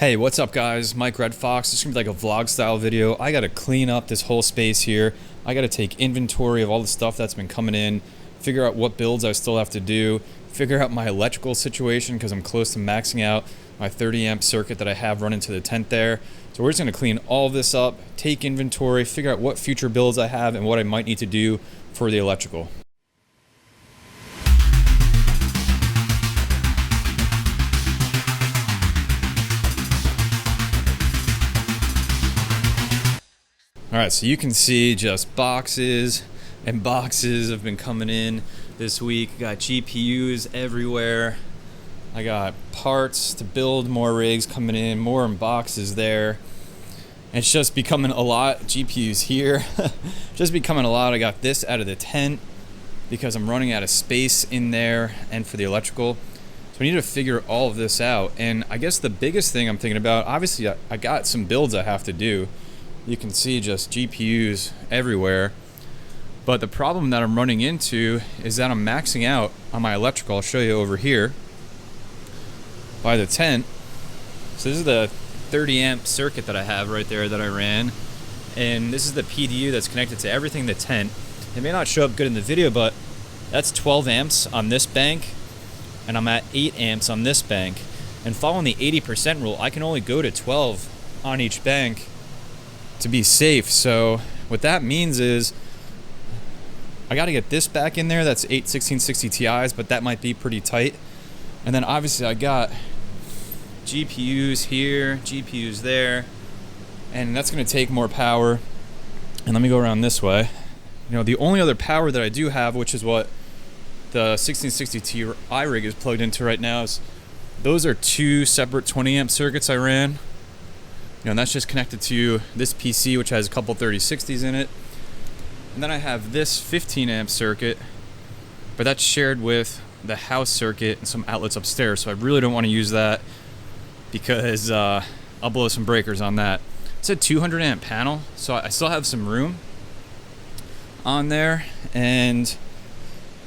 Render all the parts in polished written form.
Hey, what's up guys? Mike Red Fox. This is gonna be like a vlog style video. I gotta clean up this whole space here. I gotta take inventory of all the stuff that's been coming in, figure out what builds I still have to do, figure out my electrical situation because I'm close to maxing out my 30 amp circuit that I have running to the tent there. So we're just gonna clean all this up, take inventory, figure out what future builds I have and what I might need to do for the electrical. Alright, so you can see just boxes and boxes have been coming in this week. Got GPUs everywhere. I got parts to build more rigs coming in, more in boxes there. And it's just becoming a lot. GPUs here. Just becoming a lot. I got this out of the tent because I'm running out of space in there and for the electrical. So I need to figure all of this out. And I guess the biggest thing I'm thinking about, obviously I got some builds I have to do. You can see just GPUs everywhere. But the problem that I'm running into is that I'm maxing out on my electrical. I'll show you over here by the tent. So this is the 30 amp circuit that I have right there that I ran. And this is the PDU that's connected to everything in the tent. It may not show up good in the video, but that's 12 amps on this bank. And I'm at 8 amps on this bank. And following the 80% rule, I can only go to 12 on each bank to be safe. So what that means is I got to get this back in there. That's 8 1660 Ti's, but that might be pretty tight. And then obviously I got GPUs here, GPUs there, and that's going to take more power. And let me go around this way. You know, the only other power that I do have, which is what the 1660 Ti rig is plugged into right now, is those are two separate 20 amp circuits I ran. You know, and that's just connected to this PC, which has a couple 3060s in it. And then I have this 15 amp circuit, but that's shared with the house circuit and some outlets upstairs. So I really don't want to use that because I'll blow some breakers on that. It's a 200 amp panel, so I still have some room on there. And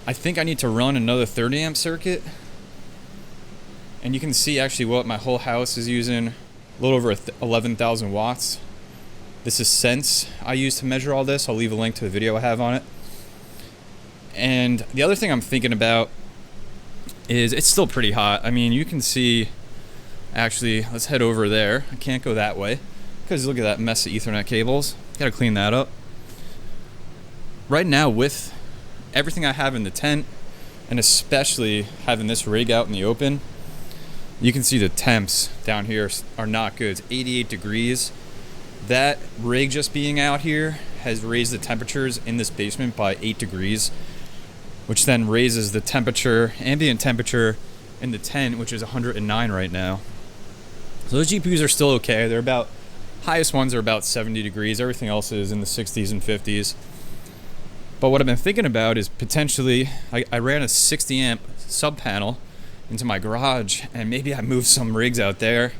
I think I need to run another 30 amp circuit. And you can see actually what my whole house is using. A little over 11,000 watts. This is Sense I use to measure all this. I'll leave a link to the video I have on it. And the other thing I'm thinking about is it's still pretty hot. I mean, you can see, actually, let's head over there. I can't go that way because look at that mess of Ethernet cables. Gotta clean that up. Right now, with everything I have in the tent, and especially having this rig out in the open, you can see the temps down here are not good. It's 88 degrees. That rig just being out here has raised the temperatures in this basement by 8 degrees, which then raises the temperature, ambient temperature in the tent, which is 109 right now. So those GPUs are still okay. They're about, highest ones are about 70 degrees. Everything else is in the 60s and 50s. But what I've been thinking about is potentially, I ran a 60 amp sub panel into my garage, and maybe I moved some rigs out there.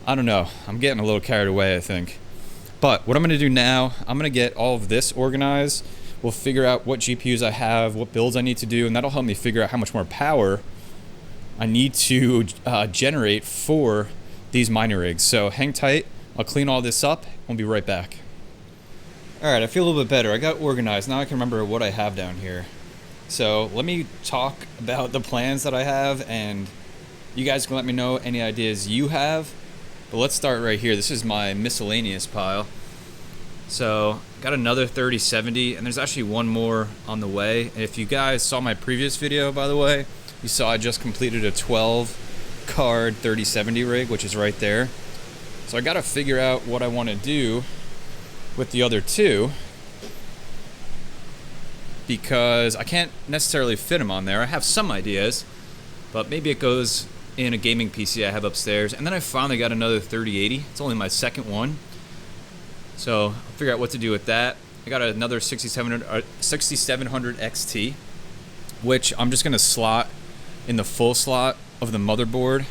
I don't know. I'm getting a little carried away, I think. But what I'm going to do now, I'm going to get all of this organized. We'll figure out what GPUs I have, what builds I need to do, and that'll help me figure out how much more power I need to generate for these mining rigs. So hang tight. I'll clean all this up. We'll be right back. All right, I feel a little bit better. I got organized. Now I can remember what I have down here. So let me talk about the plans that I have, and you guys can let me know any ideas you have. But let's start right here. This is my miscellaneous pile. So got another 3070, and there's actually one more on the way. And if you guys saw my previous video, by the way, you saw I just completed a 12 card 3070 rig, which is right there. So I got to figure out what I want to do with the other two, because I can't necessarily fit them on there. I have some ideas, but maybe it goes in a gaming PC I have upstairs. And then I finally got another 3080. It's only my second one. So I'll figure out what to do with that. I got another 6700 XT, which I'm just gonna slot in the full slot of the motherboard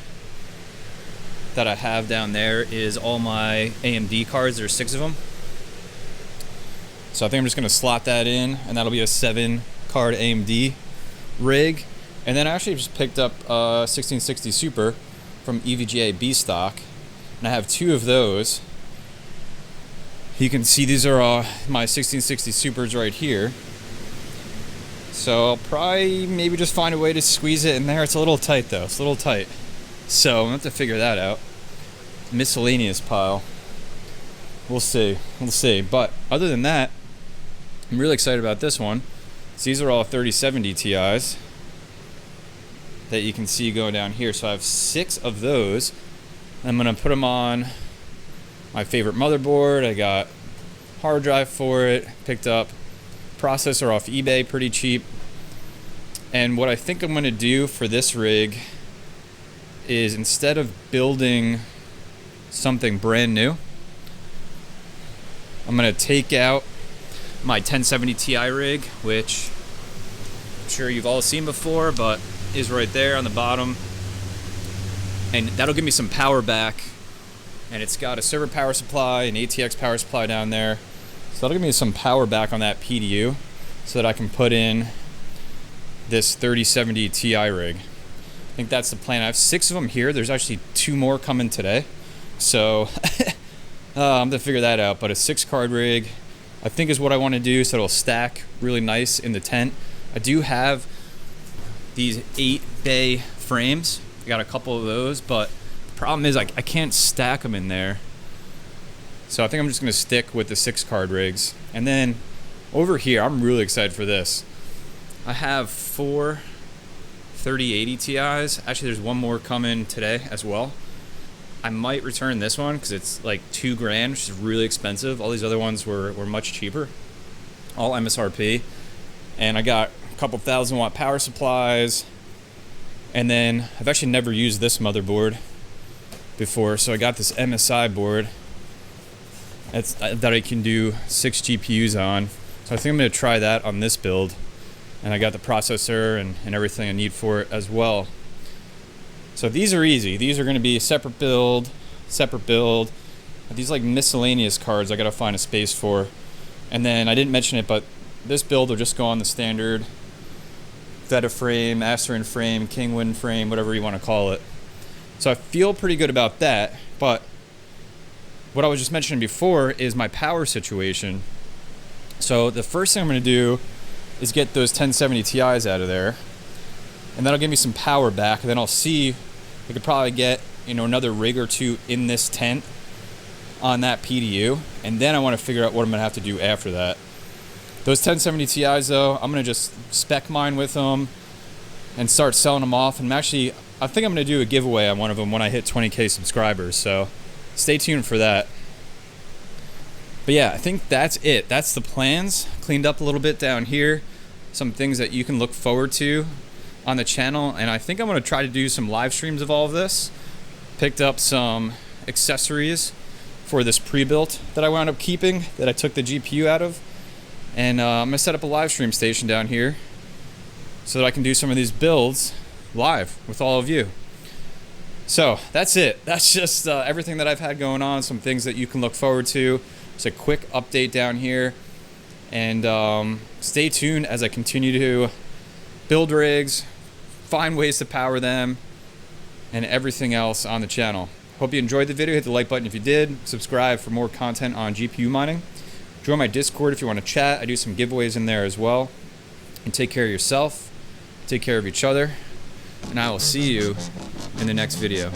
that I have down there is all my AMD cards. There's 6 of them. So I think I'm just gonna slot that in, and that'll be a 7 card AMD rig. And then I actually just picked up a 1660 Super from EVGA B stock, and I have 2 of those. You can see these are my 1660 Supers right here. So I'll probably maybe just find a way to squeeze it in there. It's a little tight though. It's a little tight. So I'm gonna have to figure that out. Miscellaneous pile. We'll see. We'll see. But other than that, I'm really excited about this one. So these are all 3070 Ti's that you can see going down here. So I have 6 of those. I'm gonna put them on my favorite motherboard. I got hard drive for it. Picked up processor off eBay, pretty cheap. And what I think I'm gonna do for this rig is, instead of building something brand new, I'm gonna take out my 1070 Ti rig, which I'm sure you've all seen before, but is right there on the bottom. And that'll give me some power back. And it's got a server power supply, an ATX power supply down there. So that'll give me some power back on that PDU so that I can put in this 3070 Ti rig. I think that's the plan. I have 6 of them here. There's actually 2 more coming today. So I'm gonna figure that out. But a 6 card rig, I think, is what I want to do, so it'll stack really nice in the tent. I do have these 8 bay frames. I got a couple of those, but the problem is I can't stack them in there. So I think I'm just gonna stick with the 6 card rigs. And then over here, I'm really excited for this. I have 4 3080 Ti's. Actually, there's one more coming today as well. I might return this one because it's like $2,000, which is really expensive. All these other ones were much cheaper, all MSRP. And I got a couple 1,000-watt power supplies. And then I've actually never used this motherboard before, so I got this MSI board that I can do 6 GPUs on. So I think I'm going to try that on this build. And I got the processor and everything I need for it as well. So these are easy. These are going to be a separate build. These like miscellaneous cards I got to find a space for. And then I didn't mention it, but this build will just go on the standard Theta frame, Asterin frame, Kingwin frame, whatever you want to call it. So I feel pretty good about that. But what I was just mentioning before is my power situation. So the first thing I'm going to do is get those 1070 Ti's out of there, and that'll give me some power back. And then I'll see, I could probably get, another rig or 2 in this tent on that PDU, and then I want to figure out what I'm going to have to do after that. Those 1070 Ti's though, I'm going to just spec mine with them and start selling them off. And I think I'm going to do a giveaway on one of them when I hit 20K subscribers, so stay tuned for that. But yeah, I think that's it. That's the plans. Cleaned up a little bit down here. Some things that you can look forward to on the channel. And I think I'm going to try to do some live streams of all of this. Picked up some accessories for this pre-built that I wound up keeping, that I took the GPU out of. And I'm going to set up a live stream station down here so that I can do some of these builds live with all of you. So that's it. That's just everything that I've had going on. Some things that you can look forward to. Just a quick update down here, and stay tuned as I continue to build rigs, find ways to power them, and everything else on the channel. Hope you enjoyed the video. Hit the like button if you did. Subscribe for more content on GPU mining. Join my Discord if you want to chat. I do some giveaways in there as well. And take care of yourself, take care of each other, and I will see you in the next video.